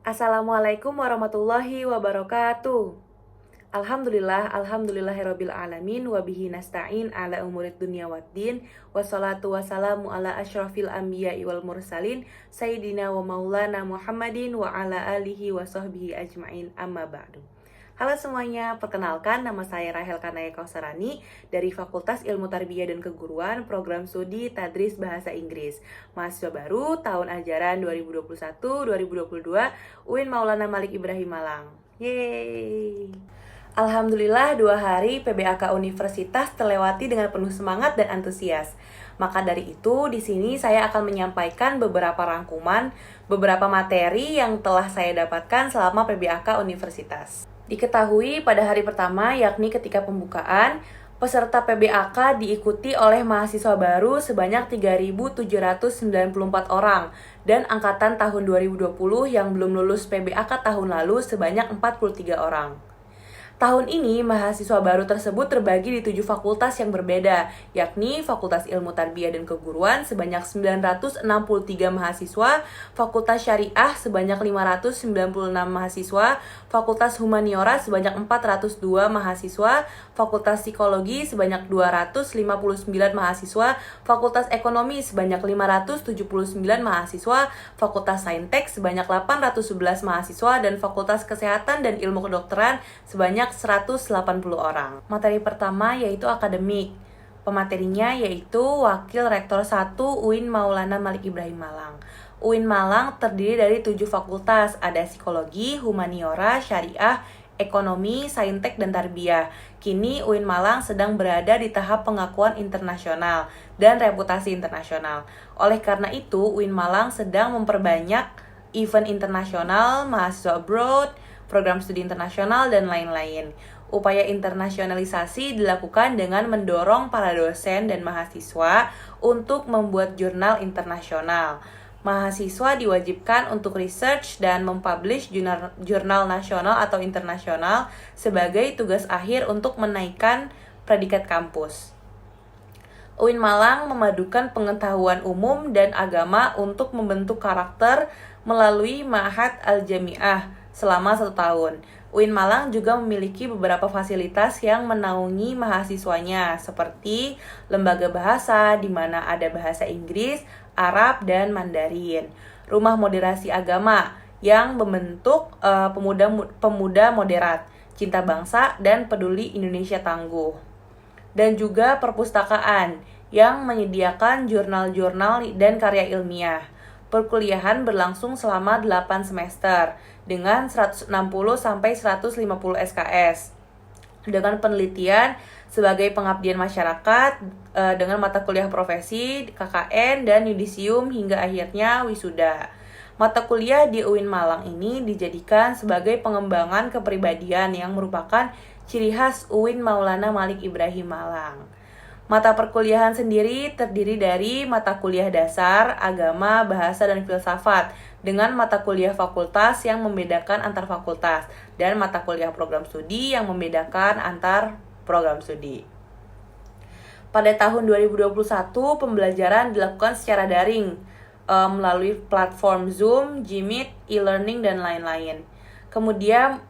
Assalamualaikum warahmatullahi wabarakatuh. Alhamdulillahirabbil alamin wa bihi nasta'in ala umurid dunya waddin. Wassalatu wassalamu ala asyrafil anbiya'i wal mursalin sayyidina wa maulana Muhammadin wa ala alihi wa sahbihi ajmain, amma ba'du. Halo semuanya, perkenalkan nama saya Rahel Kanaya Kausarani dari Fakultas Ilmu Tarbiyah dan Keguruan, Program Studi Tadris Bahasa Inggris. Mahasiswa baru tahun ajaran 2021-2022 UIN Maulana Malik Ibrahim Malang. Yeay! Alhamdulillah 2 hari PBAK Universitas terlewati dengan penuh semangat dan antusias. Maka dari itu, di sini saya akan menyampaikan beberapa rangkuman, beberapa materi yang telah saya dapatkan selama PBAK Universitas. Diketahui pada hari pertama, yakni ketika pembukaan, peserta PBAK diikuti oleh mahasiswa baru sebanyak 3.794 orang dan angkatan tahun 2020 yang belum lulus PBAK tahun lalu sebanyak 43 orang. Tahun ini, mahasiswa baru tersebut terbagi di 7 fakultas yang berbeda, yakni Fakultas Ilmu Tarbiyah dan Keguruan sebanyak 963 mahasiswa, Fakultas Syariah sebanyak 596 mahasiswa, Fakultas Humaniora sebanyak 402 mahasiswa, Fakultas Psikologi sebanyak 259 mahasiswa, Fakultas Ekonomi sebanyak 579 mahasiswa, Fakultas Saintek sebanyak 811 mahasiswa, dan Fakultas Kesehatan dan Ilmu Kedokteran sebanyak 180 orang. Materi pertama yaitu akademik. Pematerinya yaitu Wakil Rektor 1 UIN Maulana Malik Ibrahim Malang. UIN Malang terdiri dari 7 fakultas, ada Psikologi, Humaniora, Syariah, Ekonomi, Saintek, dan Tarbiyah. Kini UIN Malang sedang berada di tahap pengakuan internasional dan reputasi internasional. Oleh karena itu, UIN Malang sedang memperbanyak event internasional, mahasiswa abroad, program studi internasional, dan lain-lain. Upaya internasionalisasi dilakukan dengan mendorong para dosen dan mahasiswa untuk membuat jurnal internasional. Mahasiswa diwajibkan untuk research dan mempublish jurnal nasional atau internasional sebagai tugas akhir untuk menaikkan predikat kampus. UIN Malang memadukan pengetahuan umum dan agama untuk membentuk karakter melalui Ma'had Al-Jami'ah selama 1 tahun. UIN Malang juga memiliki beberapa fasilitas yang menaungi mahasiswanya, seperti lembaga bahasa, di mana ada bahasa Inggris, Arab, dan Mandarin. Rumah moderasi agama yang membentuk pemuda moderat, cinta bangsa, dan peduli Indonesia tangguh. Dan juga perpustakaan yang menyediakan jurnal-jurnal dan karya ilmiah. Perkuliahan berlangsung selama 8 semester dengan 160 sampai 150 SKS. Dengan penelitian sebagai pengabdian masyarakat dengan mata kuliah profesi, KKN, dan yudisium hingga akhirnya wisuda. Mata kuliah di UIN Malang ini dijadikan sebagai pengembangan kepribadian yang merupakan ciri khas UIN Maulana Malik Ibrahim Malang. Mata perkuliahan sendiri terdiri dari mata kuliah dasar, agama, bahasa, dan filsafat, dengan mata kuliah fakultas yang membedakan antar fakultas, dan mata kuliah program studi yang membedakan antar program studi. Pada tahun 2021, pembelajaran dilakukan secara daring, melalui platform Zoom, Gmeet, e-learning, dan lain-lain. Kemudian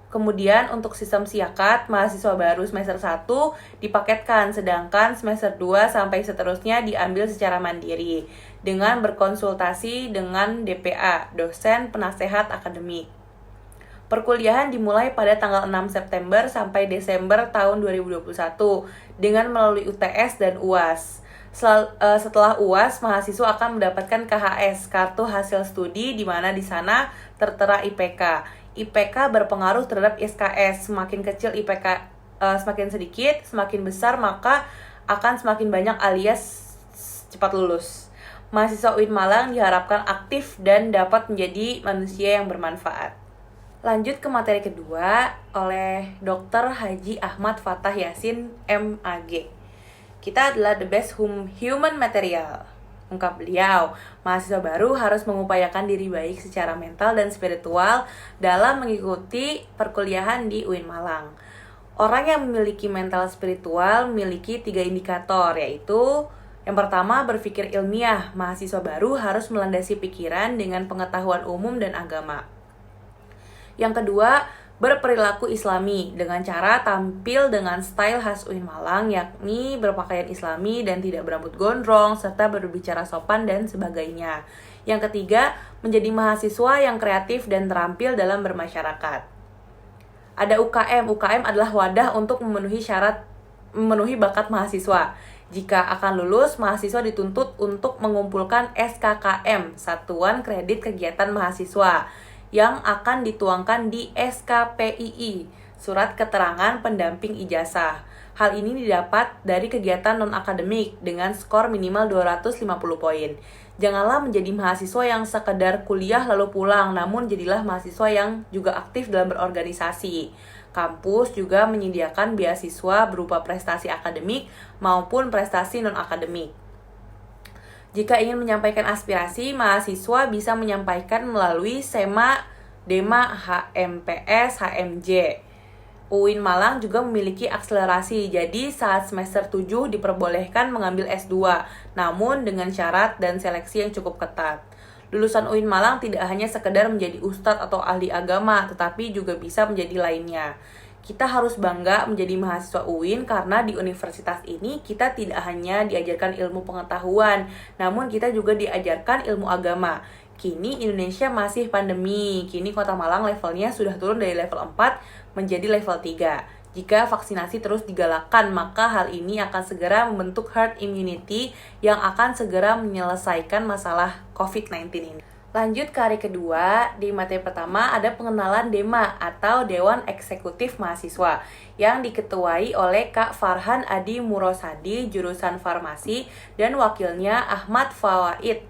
untuk sistem siakat, mahasiswa baru semester 1 dipaketkan, sedangkan semester 2 sampai seterusnya diambil secara mandiri dengan berkonsultasi dengan DPA, dosen penasehat akademik. Perkuliahan dimulai pada tanggal 6 September sampai Desember tahun 2021 dengan melalui UTS dan UAS. Setelah UAS, mahasiswa akan mendapatkan KHS, kartu hasil studi, di mana di sana tertera IPK. IPK berpengaruh terhadap SKS. Semakin kecil IPK semakin sedikit, semakin besar maka akan semakin banyak alias cepat lulus. Mahasiswa UIN Malang diharapkan aktif dan dapat menjadi manusia yang bermanfaat. Lanjut ke materi kedua oleh Dr. Haji Ahmad Fathah Yasin, MAG. Kita adalah the best human material. Ungkap beliau, mahasiswa baru harus mengupayakan diri baik secara mental dan spiritual dalam mengikuti perkuliahan di UIN Malang. Orang yang memiliki mental spiritual memiliki 3 indikator, yaitu yang pertama, berpikir ilmiah. Mahasiswa baru harus melandasi pikiran dengan pengetahuan umum dan agama. Yang kedua, berperilaku islami dengan cara tampil dengan style khas UIN Malang, yakni berpakaian islami dan tidak berambut gondrong, serta berbicara sopan dan sebagainya. Yang ketiga, menjadi mahasiswa yang kreatif dan terampil dalam bermasyarakat. Ada UKM. UKM adalah wadah untuk memenuhi bakat mahasiswa. Jika akan lulus, mahasiswa dituntut untuk mengumpulkan SKKM, Satuan Kredit Kegiatan Mahasiswa, yang akan dituangkan di SKPII, Surat Keterangan Pendamping Ijazah. Hal ini didapat dari kegiatan non-akademik dengan skor minimal 250 poin. Janganlah menjadi mahasiswa yang sekedar kuliah lalu pulang, namun jadilah mahasiswa yang juga aktif dalam berorganisasi. Kampus juga menyediakan beasiswa berupa prestasi akademik maupun prestasi non-akademik. Jika ingin menyampaikan aspirasi, mahasiswa bisa menyampaikan melalui SEMA, DEMA, HMPS, HMJ. UIN Malang juga memiliki akselerasi, jadi saat semester 7 diperbolehkan mengambil S2, namun dengan syarat dan seleksi yang cukup ketat. Lulusan UIN Malang tidak hanya sekedar menjadi ustadz atau ahli agama, tetapi juga bisa menjadi lainnya. Kita harus bangga menjadi mahasiswa UIN karena di universitas ini kita tidak hanya diajarkan ilmu pengetahuan, namun kita juga diajarkan ilmu agama. Kini Indonesia masih pandemi, kini Kota Malang levelnya sudah turun dari level 4 menjadi level 3. Jika vaksinasi terus digalakkan, maka hal ini akan segera membentuk herd immunity yang akan segera menyelesaikan masalah COVID-19 ini. Lanjut ke hari kedua, di materi pertama ada pengenalan DEMA atau Dewan Eksekutif Mahasiswa yang diketuai oleh Kak Farhan Adi Murosadi jurusan Farmasi dan wakilnya Ahmad Fawaid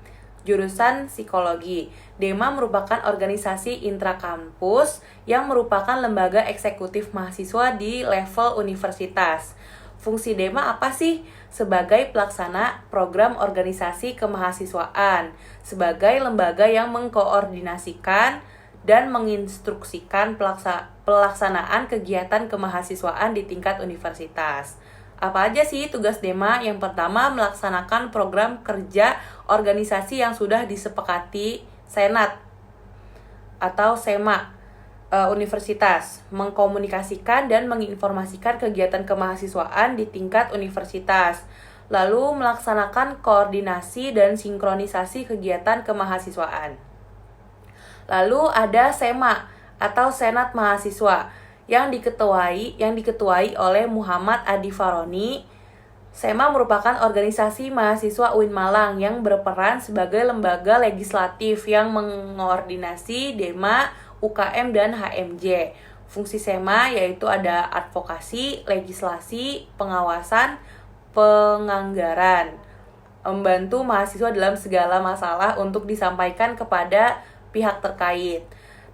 jurusan Psikologi. DEMA merupakan organisasi intrakampus yang merupakan lembaga eksekutif mahasiswa di level universitas. Fungsi DEMA apa sih? Sebagai pelaksana program organisasi kemahasiswaan, sebagai lembaga yang mengkoordinasikan dan menginstruksikan pelaksanaan kegiatan kemahasiswaan di tingkat universitas. Apa aja sih tugas DEMA? Yang pertama, melaksanakan program kerja organisasi yang sudah disepakati Senat atau SEMA universitas, mengkomunikasikan dan menginformasikan kegiatan kemahasiswaan di tingkat universitas, lalu melaksanakan koordinasi dan sinkronisasi kegiatan kemahasiswaan. Lalu ada SEMA atau Senat Mahasiswa yang diketuai oleh Muhammad Adi Faroni. SEMA merupakan organisasi mahasiswa UIN Malang yang berperan sebagai lembaga legislatif yang mengkoordinasi DEMA, UKM, dan HMJ. Fungsi SEMA yaitu ada advokasi, legislasi, pengawasan, penganggaran, membantu mahasiswa dalam segala masalah untuk disampaikan kepada pihak terkait.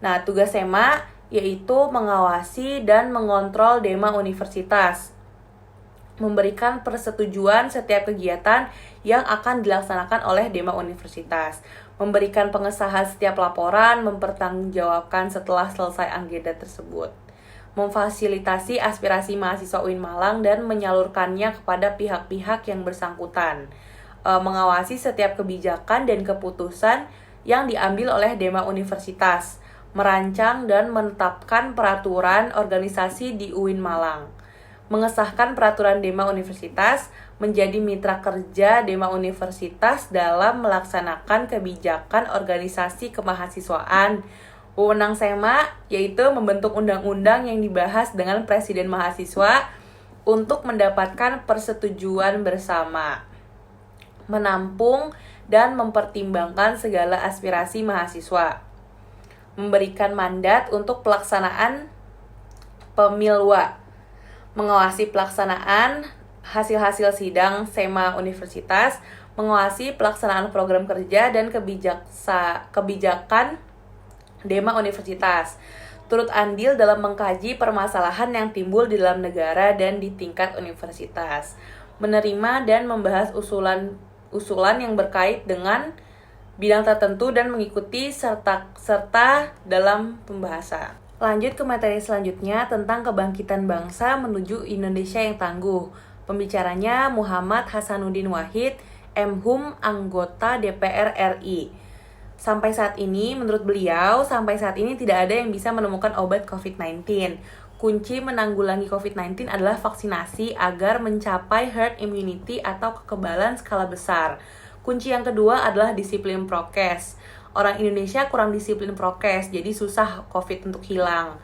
Nah, tugas SEMA yaitu mengawasi dan mengontrol DEMA universitas, memberikan persetujuan setiap kegiatan yang akan dilaksanakan oleh DEMA universitas, memberikan pengesahan setiap laporan, mempertanggungjawabkan setelah selesai agenda tersebut, memfasilitasi aspirasi mahasiswa UIN Malang dan menyalurkannya kepada pihak-pihak yang bersangkutan, mengawasi setiap kebijakan dan keputusan yang diambil oleh DEMA universitas, merancang dan menetapkan peraturan organisasi di UIN Malang, mengesahkan peraturan DEMA universitas, menjadi mitra kerja DEMA universitas dalam melaksanakan kebijakan organisasi kemahasiswaan. Wewenang SEMA yaitu membentuk undang-undang yang dibahas dengan presiden mahasiswa untuk mendapatkan persetujuan bersama, menampung dan mempertimbangkan segala aspirasi mahasiswa, memberikan mandat untuk pelaksanaan pemilwa, mengawasi pelaksanaan hasil-hasil sidang SEMA universitas, mengawasi pelaksanaan program kerja dan kebijakan DEMA universitas, turut andil dalam mengkaji permasalahan yang timbul di dalam negara dan di tingkat universitas, menerima dan membahas usulan yang berkait dengan bidang tertentu dan mengikuti serta dalam pembahasan. Lanjut ke materi selanjutnya tentang kebangkitan bangsa menuju Indonesia yang tangguh. Pembicaranya Muhammad Hasanuddin Wahid, MHum, anggota DPR RI. Sampai saat ini, menurut beliau, sampai saat ini tidak ada yang bisa menemukan obat COVID-19. Kunci menanggulangi COVID-19 adalah vaksinasi agar mencapai herd immunity atau kekebalan skala besar. Kunci yang kedua adalah disiplin prokes. Orang Indonesia kurang disiplin prokes, jadi susah COVID untuk hilang.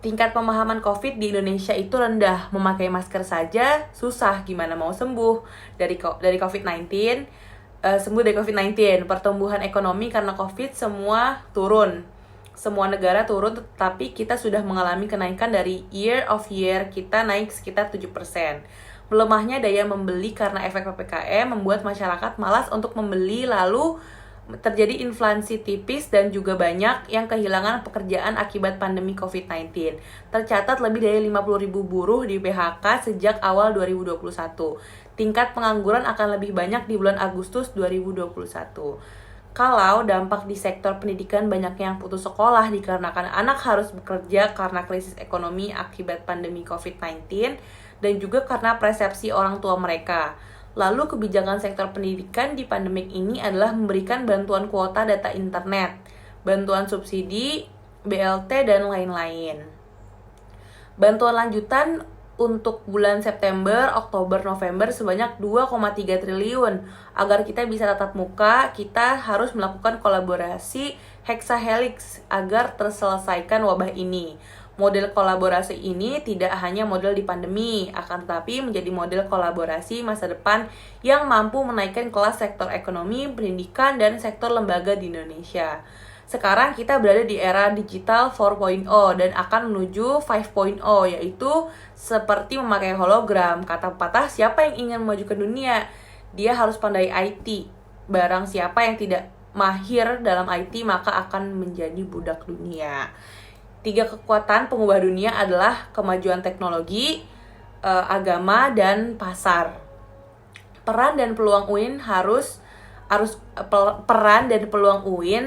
Tingkat pemahaman COVID di Indonesia itu rendah. Memakai masker saja susah, gimana mau sembuh dari COVID-19. Sembuh dari COVID-19. Pertumbuhan ekonomi karena COVID semua turun. Semua negara turun, tetapi kita sudah mengalami kenaikan dari year of year, kita naik sekitar 7%. Melemahnya daya membeli karena efek PPKM membuat masyarakat malas untuk membeli, lalu terjadi inflasi tipis dan juga banyak yang kehilangan pekerjaan akibat pandemi COVID-19. Tercatat lebih dari 50.000 buruh di PHK sejak awal 2021. Tingkat pengangguran akan lebih banyak di bulan Agustus 2021. Kalau dampak di sektor pendidikan banyaknya yang putus sekolah dikarenakan anak harus bekerja karena krisis ekonomi akibat pandemi COVID-19 dan juga karena persepsi orang tua mereka. Lalu kebijakan sektor pendidikan di pandemik ini adalah memberikan bantuan kuota data internet, bantuan subsidi, BLT, dan lain-lain. Bantuan lanjutan untuk bulan September, Oktober, November sebanyak 2,3 triliun. Agar kita bisa tatap muka, kita harus melakukan kolaborasi hexahelix agar terselesaikan wabah ini. Model kolaborasi ini tidak hanya model di pandemi, akan tetapi menjadi model kolaborasi masa depan yang mampu menaikkan kelas sektor ekonomi, pendidikan, dan sektor lembaga di Indonesia. Sekarang kita berada di era digital 4.0 dan akan menuju 5.0, yaitu seperti memakai hologram. Kata pepatah, siapa yang ingin memajukan dunia? Dia harus pandai IT. Barang siapa yang tidak mahir dalam IT, maka akan menjadi budak dunia. 3 kekuatan pengubah dunia adalah kemajuan teknologi, agama, dan pasar. Peran dan peluang UIN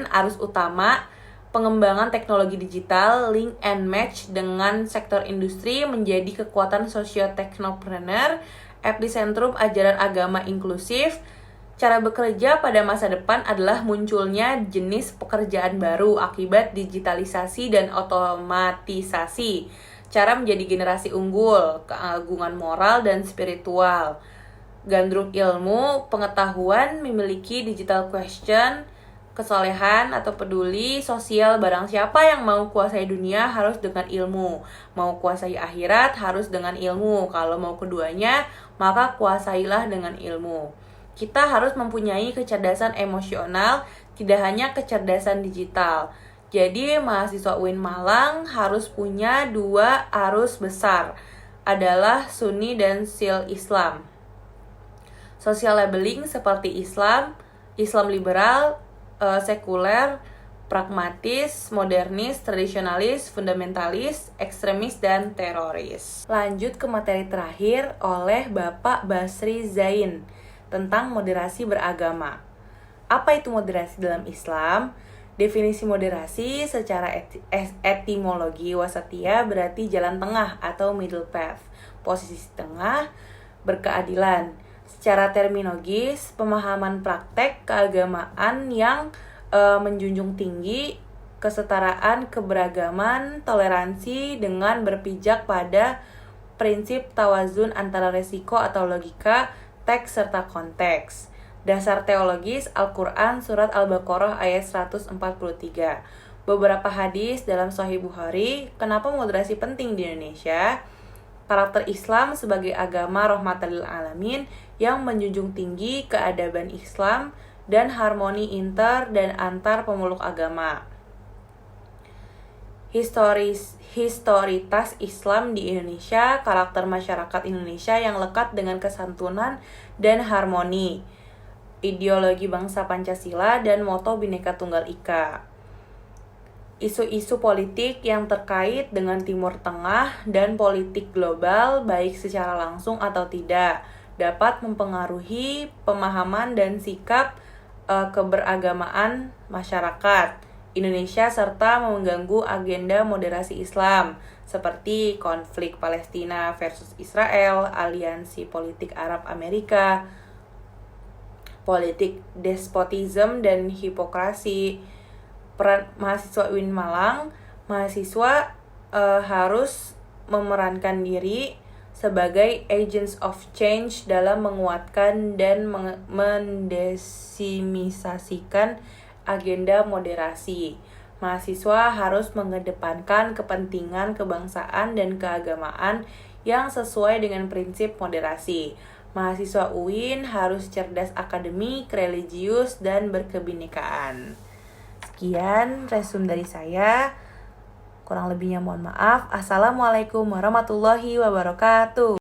harus utama pengembangan teknologi digital, link and match dengan sektor industri menjadi kekuatan socio-teknopreneur, epicentrum ajaran agama inklusif. Cara bekerja pada masa depan adalah munculnya jenis pekerjaan baru akibat digitalisasi dan otomatisasi. Cara menjadi generasi unggul, keagungan moral dan spiritual. Gandrung ilmu, pengetahuan, memiliki digital question, kesolehan atau peduli sosial. Barang siapa yang mau kuasai dunia harus dengan ilmu. Mau kuasai akhirat harus dengan ilmu. Kalau mau keduanya, maka kuasailah dengan ilmu. Kita harus mempunyai kecerdasan emosional, tidak hanya kecerdasan digital. Jadi mahasiswa UIN Malang harus punya 2 arus besar, adalah Sunni dan Sil Islam. Social labeling seperti Islam liberal, sekuler, pragmatis, modernis, tradisionalis, fundamentalis, ekstremis, dan teroris. Lanjut ke materi terakhir oleh Bapak Basri Zain tentang moderasi beragama. Apa itu moderasi dalam Islam? Definisi moderasi secara etimologi wasatiyah berarti jalan tengah atau middle path, posisi tengah, berkeadilan. Secara terminologis, pemahaman praktek keagamaan yang menjunjung tinggi kesetaraan, keberagaman, toleransi dengan berpijak pada prinsip tawazun antara resiko atau logika, teks serta konteks. Dasar teologis Al-Quran Surat Al-Baqarah ayat 143. Beberapa hadis dalam Sahih Bukhari. Kenapa moderasi penting di Indonesia? Karakter Islam sebagai agama rahmatan lil alamin yang menjunjung tinggi keadaban Islam dan harmoni inter dan antar pemeluk agama. Historitas Islam di Indonesia, karakter masyarakat Indonesia yang lekat dengan kesantunan dan harmoni, ideologi bangsa Pancasila dan moto Bhinneka Tunggal Ika. Isu-isu politik yang terkait dengan Timur Tengah dan politik global baik secara langsung atau tidak dapat mempengaruhi pemahaman dan sikap keberagamaan masyarakat Indonesia serta mengganggu agenda moderasi Islam seperti konflik Palestina versus Israel, aliansi politik Arab Amerika, politik despotisme dan hipokrasi. Peran mahasiswa UIN Malang, mahasiswa harus memerankan diri sebagai agents of change dalam menguatkan dan mendesimisasikan agenda moderasi. Mahasiswa harus mengedepankan kepentingan kebangsaan dan keagamaan yang sesuai dengan prinsip moderasi. Mahasiswa UIN harus cerdas akademik, religius, dan berkebinekaan. Sekian resume dari saya. Kurang lebihnya mohon maaf. Assalamualaikum warahmatullahi wabarakatuh.